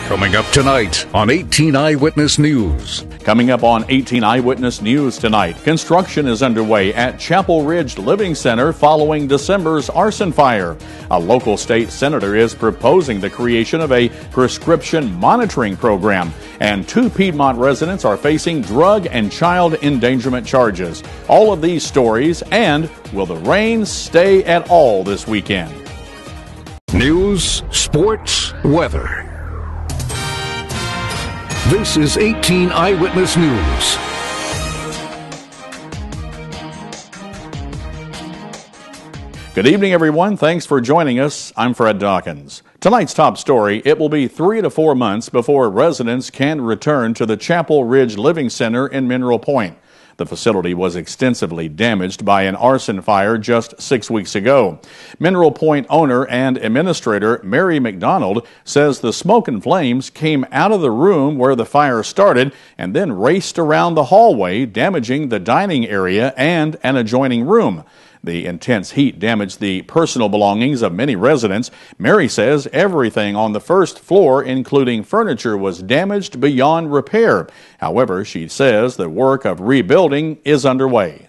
Coming up tonight on 18 Eyewitness News. Coming up on 18 Eyewitness News tonight, construction is underway at Chapel Ridge Living Center following December's arson fire. A local state senator is proposing the creation of a prescription monitoring program, and 2 Piedmont residents are facing drug and child endangerment charges. All of these stories, and will the rain stay at all this weekend? News, sports, weather. This is 18 Eyewitness News. Good evening, everyone. Thanks for joining us. I'm Fred Dawkins. Tonight's top story, it will be 3 to 4 months before residents can return to the Chapel Ridge Living Center in Mineral Point. The facility was extensively damaged by an arson fire just 6 weeks ago. Mineral Point owner and administrator Mary McDonald says the smoke and flames came out of the room where the fire started and then raced around the hallway, damaging the dining area and an adjoining room. The intense heat damaged the personal belongings of many residents. Mary says everything on the first floor, including furniture, was damaged beyond repair. However, she says the work of rebuilding is underway.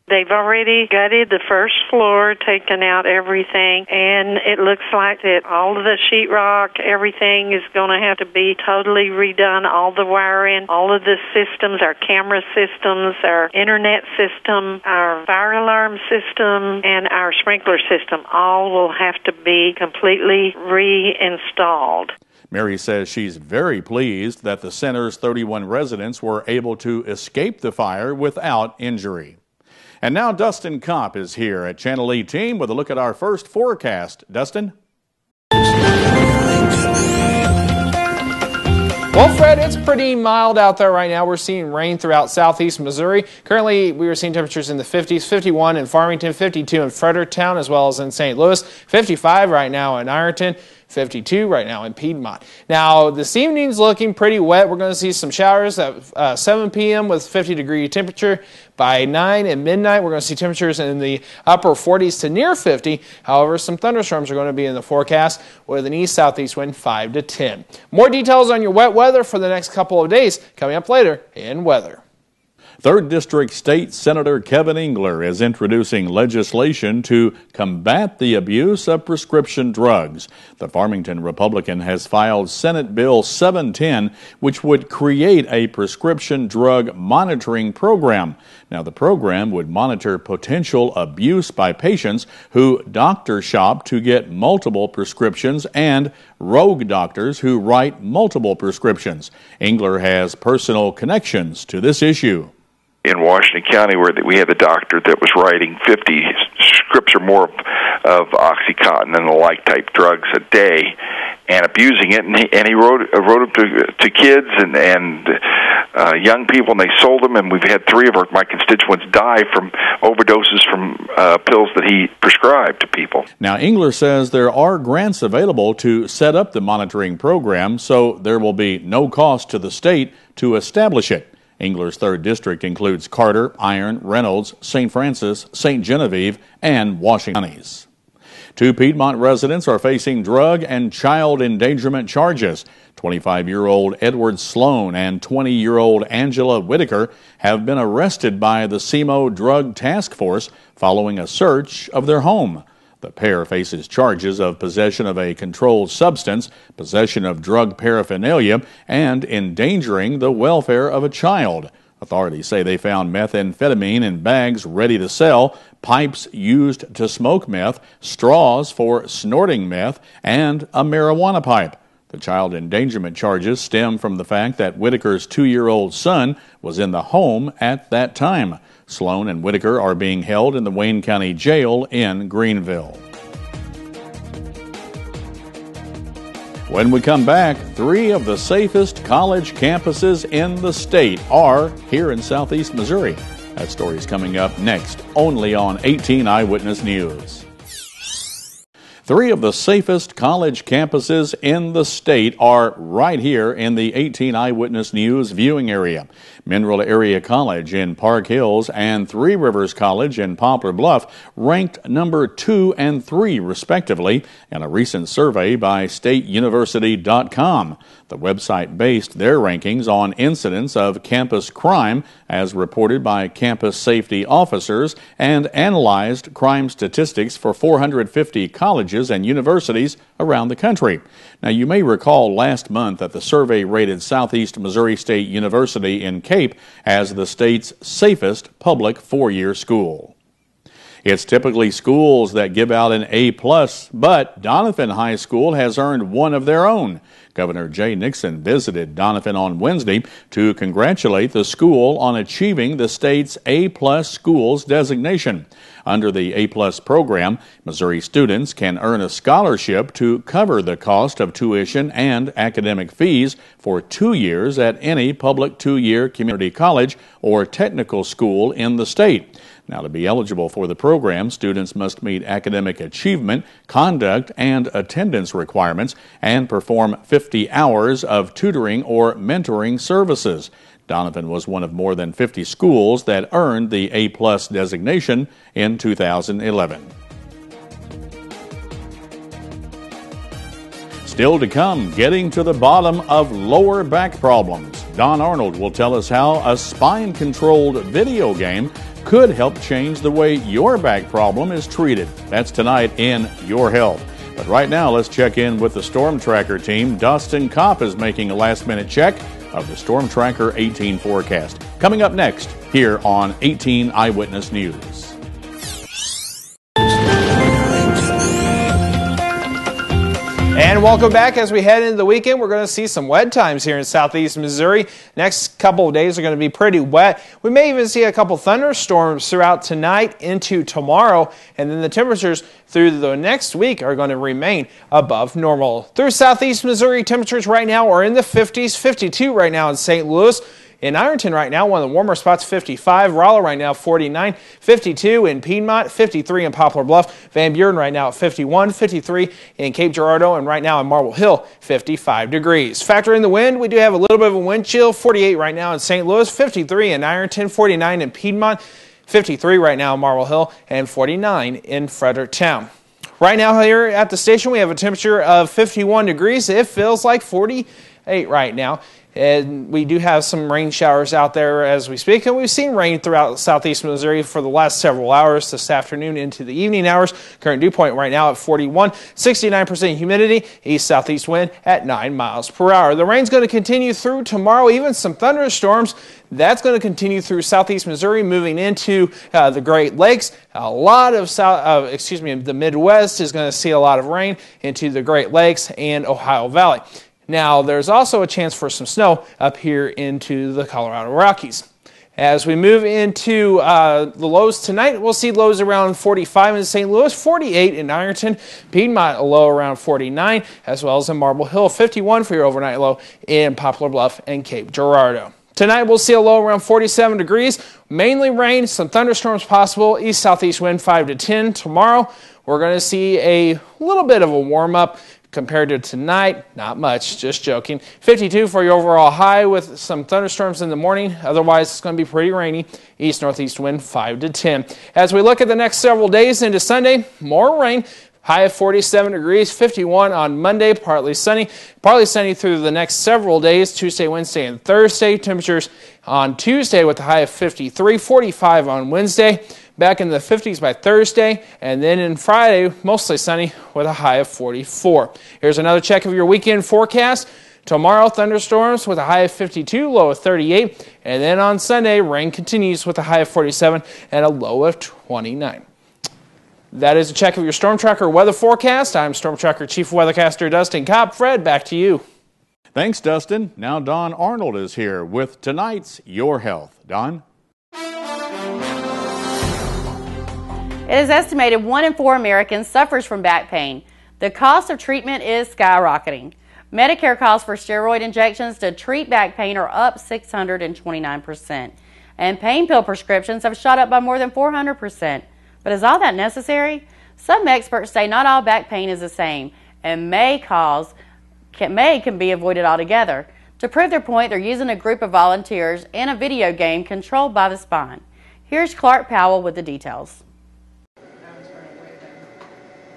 They've already gutted the first floor, taken out everything, and it looks like that all of the sheetrock, everything is going to have to be totally redone, all the wiring, all of the systems, our camera systems, our internet system, our fire alarm system, and our sprinkler system, all will have to be completely reinstalled. Mary says she's very pleased that the center's 31 residents were able to escape the fire without injury. And now Dustin Kopp is here at Channel 18 with a look at our first forecast. Dustin? Well, Fred, it's pretty mild out there right now. We're seeing rain throughout southeast Missouri. Currently, we are seeing temperatures in the 50s, 51 in Farmington, 52 in Fredericktown, as well as in St. Louis, 55 right now in Ironton, 52 right now in Piedmont. Now, this evening's looking pretty wet. We're going to see some showers at 7 p.m. with 50-degree temperature. By 9 and midnight, we're going to see temperatures in the upper 40s to near 50. However, some thunderstorms are going to be in the forecast with an east-southeast wind 5 to 10. More details on your wet weather for the next couple of days coming up later in weather. 3rd District State Senator Kevin Engler is introducing legislation to combat the abuse of prescription drugs. The Farmington Republican has filed Senate Bill 710, which would create a prescription drug monitoring program. Now, the program would monitor potential abuse by patients who doctor shop to get multiple prescriptions and rogue doctors who write multiple prescriptions. Engler has personal connections to this issue. In Washington County, where we had a doctor that was writing 50 scripts or more of Oxycontin and the like type drugs a day, and abusing it, and he wrote them to kids and young people, and they sold them. And we've had 3 of my constituents die from overdoses from pills that he prescribed to people. Now, Engler says there are grants available to set up the monitoring program, so there will be no cost to the state to establish it. Engler's 3rd District includes Carter, Iron, Reynolds, St. Francis, St. Genevieve, and Washington counties. 2 Piedmont residents are facing drug and child endangerment charges. 25-year-old Edward Sloan and 20-year-old Angela Whitaker have been arrested by the SEMO Drug Task Force following a search of their home. The pair faces charges of possession of a controlled substance, possession of drug paraphernalia, and endangering the welfare of a child. Authorities say they found methamphetamine in bags ready to sell, pipes used to smoke meth, straws for snorting meth, and a marijuana pipe. The child endangerment charges stem from the fact that Whitaker's 2-year-old son was in the home at that time. Sloan and Whitaker are being held in the Wayne County Jail in Greenville. When we come back, 3 of the safest college campuses in the state are here in southeast Missouri. That story is coming up next, only on 18 Eyewitness News. Three of the safest college campuses in the state are right here in the 18 Eyewitness News viewing area. Mineral Area College in Park Hills and Three Rivers College in Poplar Bluff ranked number 2 and 3 respectively in a recent survey by stateuniversity.com. The website based their rankings on incidents of campus crime as reported by campus safety officers and analyzed crime statistics for 450 colleges and universities around the country. Now, you may recall last month that the survey rated Southeast Missouri State University in Cape as the state's safest public four-year school. It's typically schools that give out an A+, but Donovan High School has earned one of their own. Governor Jay Nixon visited Donovan on Wednesday to congratulate the school on achieving the state's A+ schools designation. Under the A+ program, Missouri students can earn a scholarship to cover the cost of tuition and academic fees for 2 years at any public 2-year community college or technical school in the state. Now, to be eligible for the program, students must meet academic achievement, conduct, and attendance requirements and perform 50 hours of tutoring or mentoring services. Donovan was one of more than 50 schools that earned the A+ designation in 2011. Still to come, getting to the bottom of lower back problems. Don Arnold will tell us how a spine-controlled video game could help change the way your back problem is treated. That's tonight in Your Health. But right now, let's check in with the Storm Tracker team. Dustin Kopp is making a last-minute check of the Storm Tracker 18 forecast. Coming up next here on 18 Eyewitness News. And welcome back. As we head into the weekend, we're going to see some wet times here in southeast Missouri. Next couple of days are going to be pretty wet. We may even see a couple thunderstorms throughout tonight into tomorrow, and then the temperatures through the next week are going to remain above normal. Through southeast Missouri, temperatures right now are in the 50s, 52 right now in St. Louis. In Ironton right now, one of the warmer spots, 55. Rolla right now, 49. 52 in Piedmont, 53 in Poplar Bluff. Van Buren right now at 51. 53 in Cape Girardeau, and right now in Marble Hill, 55 degrees. Factor in the wind, we do have a little bit of a wind chill. 48 right now in St. Louis, 53 in Ironton, 49 in Piedmont, 53 right now in Marble Hill, and 49 in Fredericktown. Right now here at the station, we have a temperature of 51 degrees. It feels like 48 right now. And we do have some rain showers out there as we speak. And we've seen rain throughout southeast Missouri for the last several hours this afternoon into the evening hours. Current dew point right now at 41, 69% humidity, east-southeast wind at 9 miles per hour. The rain's going to continue through tomorrow, even some thunderstorms. That's going to continue through southeast Missouri, moving into the Great Lakes. A lot of the Midwest is going to see a lot of rain into the Great Lakes and Ohio Valley. Now, there's also a chance for some snow up here into the Colorado Rockies. As we move into the lows tonight, we'll see lows around 45 in St. Louis, 48 in Ironton, Piedmont a low around 49, as well as in Marble Hill, 51 for your overnight low in Poplar Bluff and Cape Girardeau. Tonight, we'll see a low around 47 degrees, mainly rain, some thunderstorms possible, east-southeast wind 5 to 10. Tomorrow, we're going to see a little bit of a warm-up. Compared to tonight, not much, just joking. 52 for your overall high with some thunderstorms in the morning. Otherwise, it's going to be pretty rainy. East-northeast wind 5 to 10. As we look at the next several days into Sunday, more rain. High of 47 degrees, 51 on Monday, partly sunny through the next several days, Tuesday, Wednesday, and Thursday. Temperatures on Tuesday with a high of 53, 45 on Wednesday. Back in the 50s by Thursday, and then in Friday, mostly sunny with a high of 44. Here's another check of your weekend forecast. Tomorrow, thunderstorms with a high of 52, low of 38. And then on Sunday, rain continues with a high of 47 and a low of 29. That is a check of your Storm Tracker weather forecast. I'm Storm Tracker Chief Weathercaster Dustin Kopp. Fred, back to you. Thanks, Dustin. Now Don Arnold is here with tonight's Your Health. Don? It is estimated 1 in 4 Americans suffers from back pain. The cost of treatment is skyrocketing. Medicare costs for steroid injections to treat back pain are up 629%. And pain pill prescriptions have shot up by more than 400%. But is all that necessary? Some experts say not all back pain is the same and can be avoided altogether. To prove their point, they're using a group of volunteers in a video game controlled by the spine. Here's Clark Powell with the details.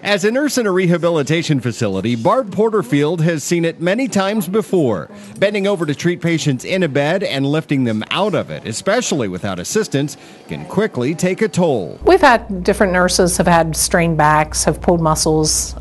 As a nurse in a rehabilitation facility, Barb Porterfield has seen it many times before. Bending over to treat patients in a bed and lifting them out of it, especially without assistance, can quickly take a toll. We've had different nurses have had strained backs, have pulled muscles,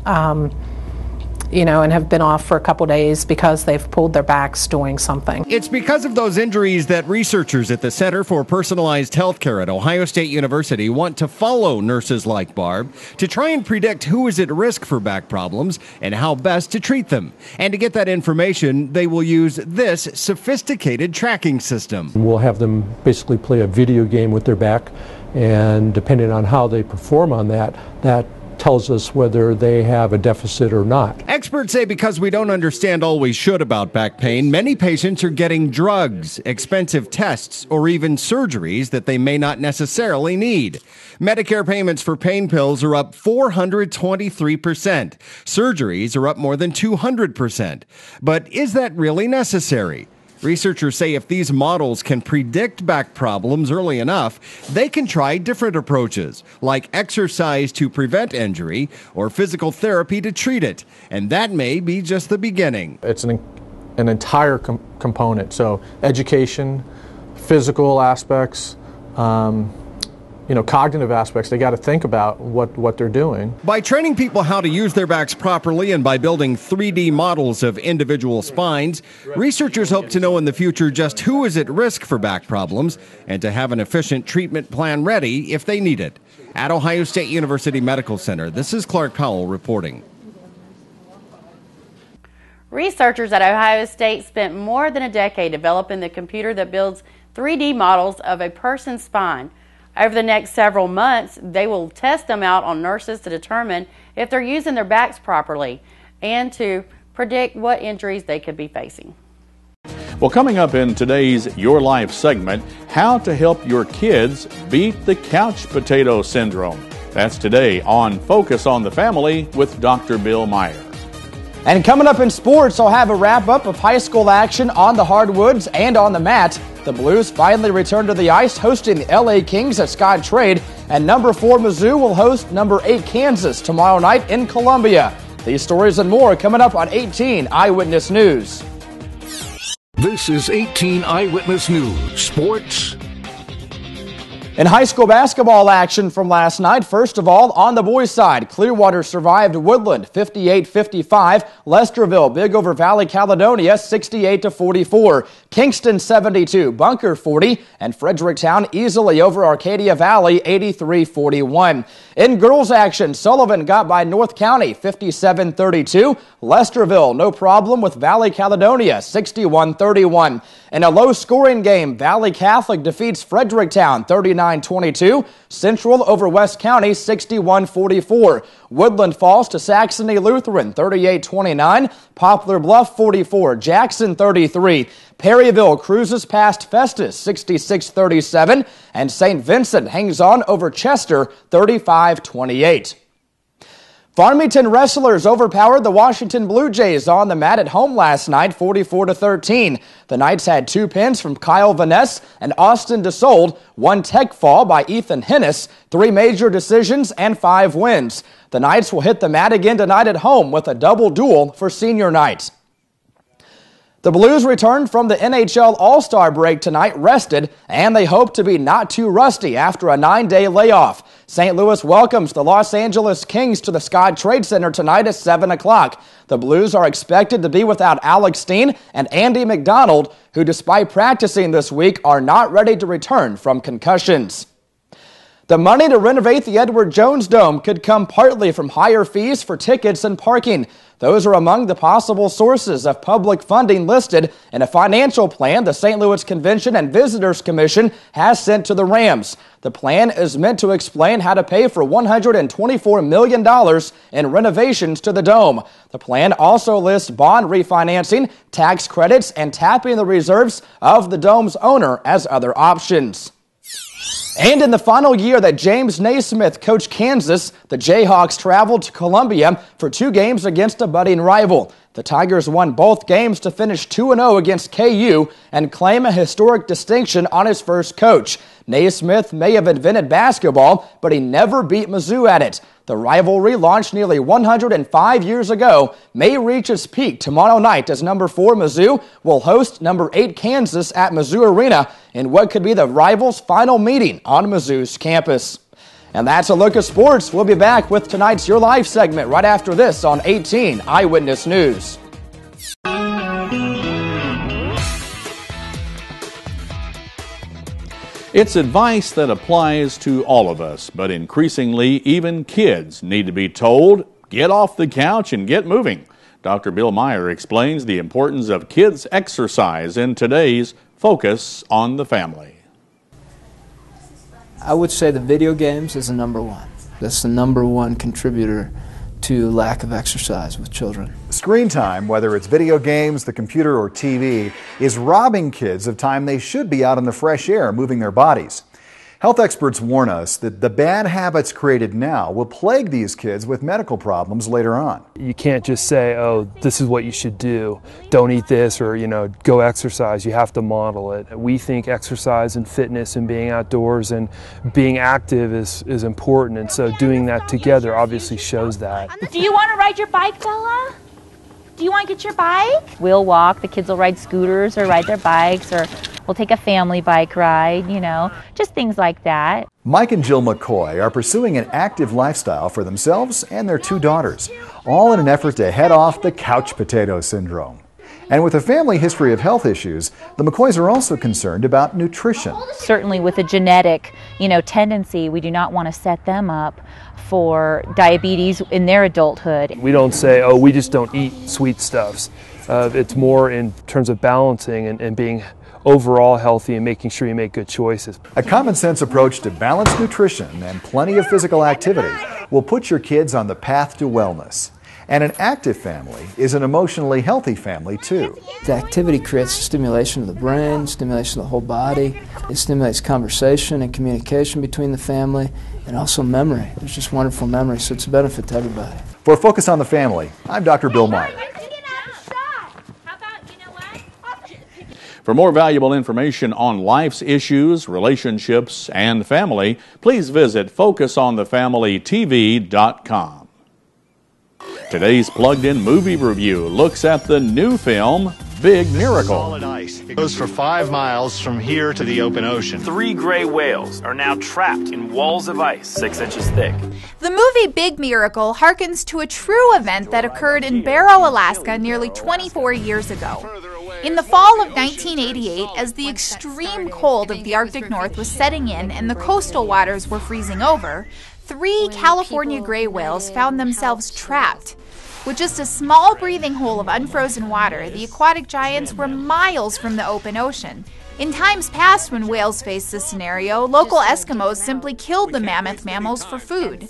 and have been off for a couple days because they've pulled their backs doing something. It's because of those injuries that researchers at the Center for Personalized Healthcare at Ohio State University want to follow nurses like Barb to try and predict who is at risk for back problems and how best to treat them. And to get that information, they will use this sophisticated tracking system. We'll have them basically play a video game with their back, and depending on how they perform on that tells us whether they have a deficit or not. Experts say because we don't understand all we should about back pain, many patients are getting drugs, expensive tests, or even surgeries that they may not necessarily need. Medicare payments for pain pills are up 423%. Surgeries are up more than 200%. But is that really necessary? Researchers say if these models can predict back problems early enough, they can try different approaches, like exercise to prevent injury or physical therapy to treat it. And that may be just the beginning. It's an entire component, so education, physical aspects, cognitive aspects. They got to think about what they're doing. By training people how to use their backs properly and by building 3D models of individual spines, researchers hope to know in the future just who is at risk for back problems and to have an efficient treatment plan ready if they need it. At Ohio State University Medical Center, this is Clark Powell reporting. Researchers at Ohio State spent more than a decade developing the computer that builds 3D models of a person's spine. Over the next several months, they will test them out on nurses to determine if they're using their backs properly and to predict what injuries they could be facing. Well, coming up in today's Your Life segment, how to help your kids beat the couch potato syndrome. That's today on Focus on the Family with Dr. Bill Meyer. And coming up in sports, I'll have a wrap-up of high school action on the hardwoods and on the mat. The Blues finally return to the ice, hosting the LA Kings at Scott Trade. And number 4 Mizzou will host number 8 Kansas tomorrow night in Columbia. These stories and more coming up on 18 Eyewitness News. This is 18 Eyewitness News Sports. In high school basketball action from last night, first of all, on the boys' side, Clearwater survived Woodland 58-55. Lesterville big over Valley Caledonia 68-44. Kingston 72, Bunker 40, and Fredericktown easily over Arcadia Valley 83-41. In girls' action, Sullivan got by North County 57-32. Lesterville no problem with Valley Caledonia 61-31. In a low-scoring game, Valley Catholic defeats Fredericktown 39-22. Central over West County 61-44. Woodland falls to Saxony Lutheran 38-29. Poplar Bluff 44. Jackson 33. Perryville cruises past Festus 66-37. And St. Vincent hangs on over Chester 35-28. Farmington Wrestlers overpowered the Washington Blue Jays on the mat at home last night, 44-13. The Knights had 2 pins from Kyle Vaness and Austin DeSold, 1 tech fall by Ethan Hennis, 3 major decisions, and 5 wins. The Knights will hit the mat again tonight at home with a double duel for senior night. The Blues returned from the NHL All-Star break tonight rested, and they hope to be not too rusty after a 9-day layoff. St. Louis welcomes the Los Angeles Kings to the Scott Trade Center tonight at 7 o'clock. The Blues are expected to be without Alex Steen and Andy McDonald, who despite practicing this week are not ready to return from concussions. The money to renovate the Edward Jones Dome could come partly from higher fees for tickets and parking. Those are among the possible sources of public funding listed in a financial plan the St. Louis Convention and Visitors Commission has sent to the Rams. The plan is meant to explain how to pay for $124 million in renovations to the Dome. The plan also lists bond refinancing, tax credits, and tapping the reserves of the Dome's owner as other options. And in the final year that James Naismith coached Kansas, the Jayhawks traveled to Columbia for 2 games against a budding rival. The Tigers won both games to finish 2-0 against KU and claim a historic distinction on his first coach. Naismith may have invented basketball, but he never beat Mizzou at it. The rivalry, launched nearly 105 years ago, may reach its peak tomorrow night as number 4 Mizzou will host number 8 Kansas at Mizzou Arena in what could be the rivals' final meeting on Mizzou's campus. And that's a look at sports. We'll be back with tonight's Your Life segment right after this on 18 Eyewitness News. It's advice that applies to all of us, but increasingly even kids need to be told, get off the couch and get moving. Dr. Bill Meyer explains the importance of kids' exercise in today's Focus on the Family. I would say the video games is the number one. That's the number one contributor to lack of exercise with children. Screen time, whether it's video games, the computer, or TV, is robbing kids of time they should be out in the fresh air moving their bodies. Health experts warn us that the bad habits created now will plague these kids with medical problems later on. You can't just say, oh, this is what you should do. Don't eat this, or, go exercise. You have to model it. We think exercise and fitness and being outdoors and being active is important, and so doing that together obviously shows that. Do you want to ride your bike, Bella? Do you want to get your bike? We'll walk, the kids will ride scooters or ride their bikes, or we'll take a family bike ride, just things like that. Mike and Jill McCoy are pursuing an active lifestyle for themselves and their 2 daughters, all in an effort to head off the couch potato syndrome. And with a family history of health issues, the McCoys are also concerned about nutrition. Certainly with a genetic, tendency, we do not want to set them up for diabetes in their adulthood. We don't say, oh, we just don't eat sweet stuffs. It's more in terms of balancing and being overall healthy and making sure you make good choices. A common sense approach to balanced nutrition and plenty of physical activity will put your kids on the path to wellness. And an active family is an emotionally healthy family too. The activity creates stimulation of the brain, stimulation of the whole body. It stimulates conversation and communication between the family, and also memory. There's just wonderful memory, so it's a benefit to everybody. For Focus on the Family, I'm Dr. Bill Meyer. For more valuable information on life's issues, relationships, and family, please visit FocusOnTheFamilyTV.com. Today's Plugged-In Movie Review looks at the new film, Big Miracle. Solid ice. It goes for 5 miles from here to the open ocean. 3 gray whales are now trapped in walls of ice 6 inches thick. The movie Big Miracle harkens to a true event that occurred in Barrow, Alaska nearly 24 years ago. In the fall of 1988, as the extreme cold of the Arctic North was setting in and the coastal waters were freezing over, 3 California gray whales found themselves trapped. With just a small breathing hole of unfrozen water, the aquatic giants were miles from the open ocean. In times past when whales faced this scenario, local Eskimos simply killed the mammoth mammals for food.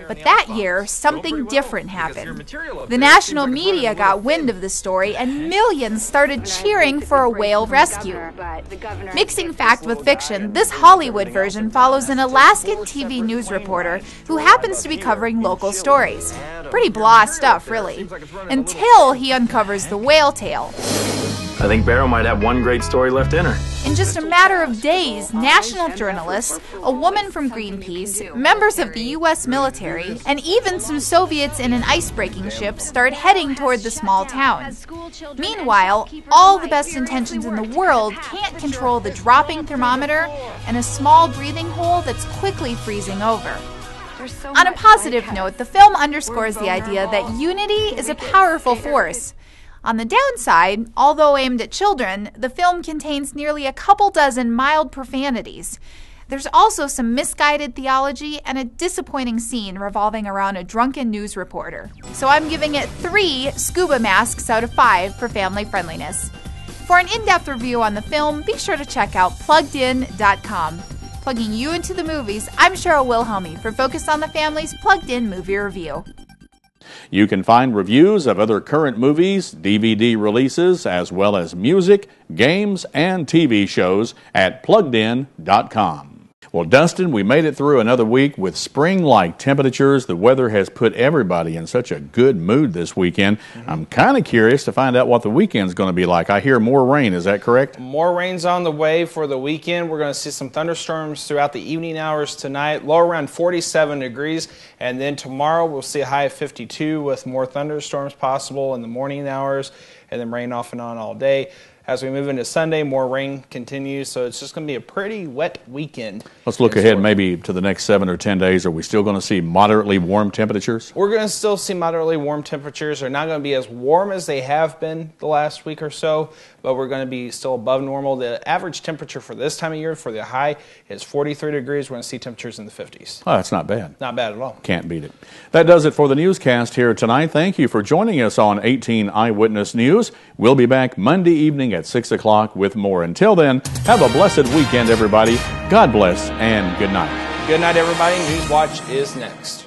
But that year, something different happened. The national media got wind of the story and millions started cheering for a whale rescue. Mixing fact with fiction, this Hollywood version follows an Alaskan TV news reporter who happens to be covering local stories. Pretty blah stuff, really. Until he uncovers the whale tale. I think Barrow might have one great story left in her. In just a matter of days, national journalists, a woman from Greenpeace, members of the U.S. military, and even some Soviets in an ice-breaking ship start heading toward the small town. Meanwhile, all the best intentions in the world can't control the dropping thermometer and a small breathing hole that's quickly freezing over. On a positive note, the film underscores the idea that unity is a powerful force. On the downside, although aimed at children, the film contains nearly a couple dozen mild profanities. There's also some misguided theology and a disappointing scene revolving around a drunken news reporter. So I'm giving it 3 scuba masks out of 5 for family friendliness. For an in-depth review on the film, be sure to check out PluggedIn.com. Plugging you into the movies, I'm Cheryl Wilhelmy for Focus on the Family's Plugged In Movie Review. You can find reviews of other current movies, DVD releases, as well as music, games, and TV shows at PluggedIn.com. Well, Dustin, we made it through another week with spring-like temperatures. The weather has put everybody in such a good mood this weekend. I'm kind of curious to find out what the weekend's going to be like. I hear more rain. Is that correct? More rain's on the way for the weekend. We're going to see some thunderstorms throughout the evening hours tonight, low around 47 degrees. And then tomorrow we'll see a high of 52 with more thunderstorms possible in the morning hours and then rain off and on all day. As we move into Sunday, more rain continues, so it's just going to be a pretty wet weekend. Let's look ahead maybe to the next 7 or 10 days. Are we still going to see moderately warm temperatures? We're going to still see moderately warm temperatures. They're not going to be as warm as they have been the last week or so, but we're going to be still above normal. The average temperature for this time of year for the high is 43 degrees. We're going to see temperatures in the 50s. Oh, that's not bad. Not bad at all. Can't beat it. That does it for the newscast here tonight. Thank you for joining us on 18 Eyewitness News. We'll be back Monday evening at 6 o'clock with more. Until then, have a blessed weekend, everybody. God bless and good night. Good night, everybody. News Watch is next.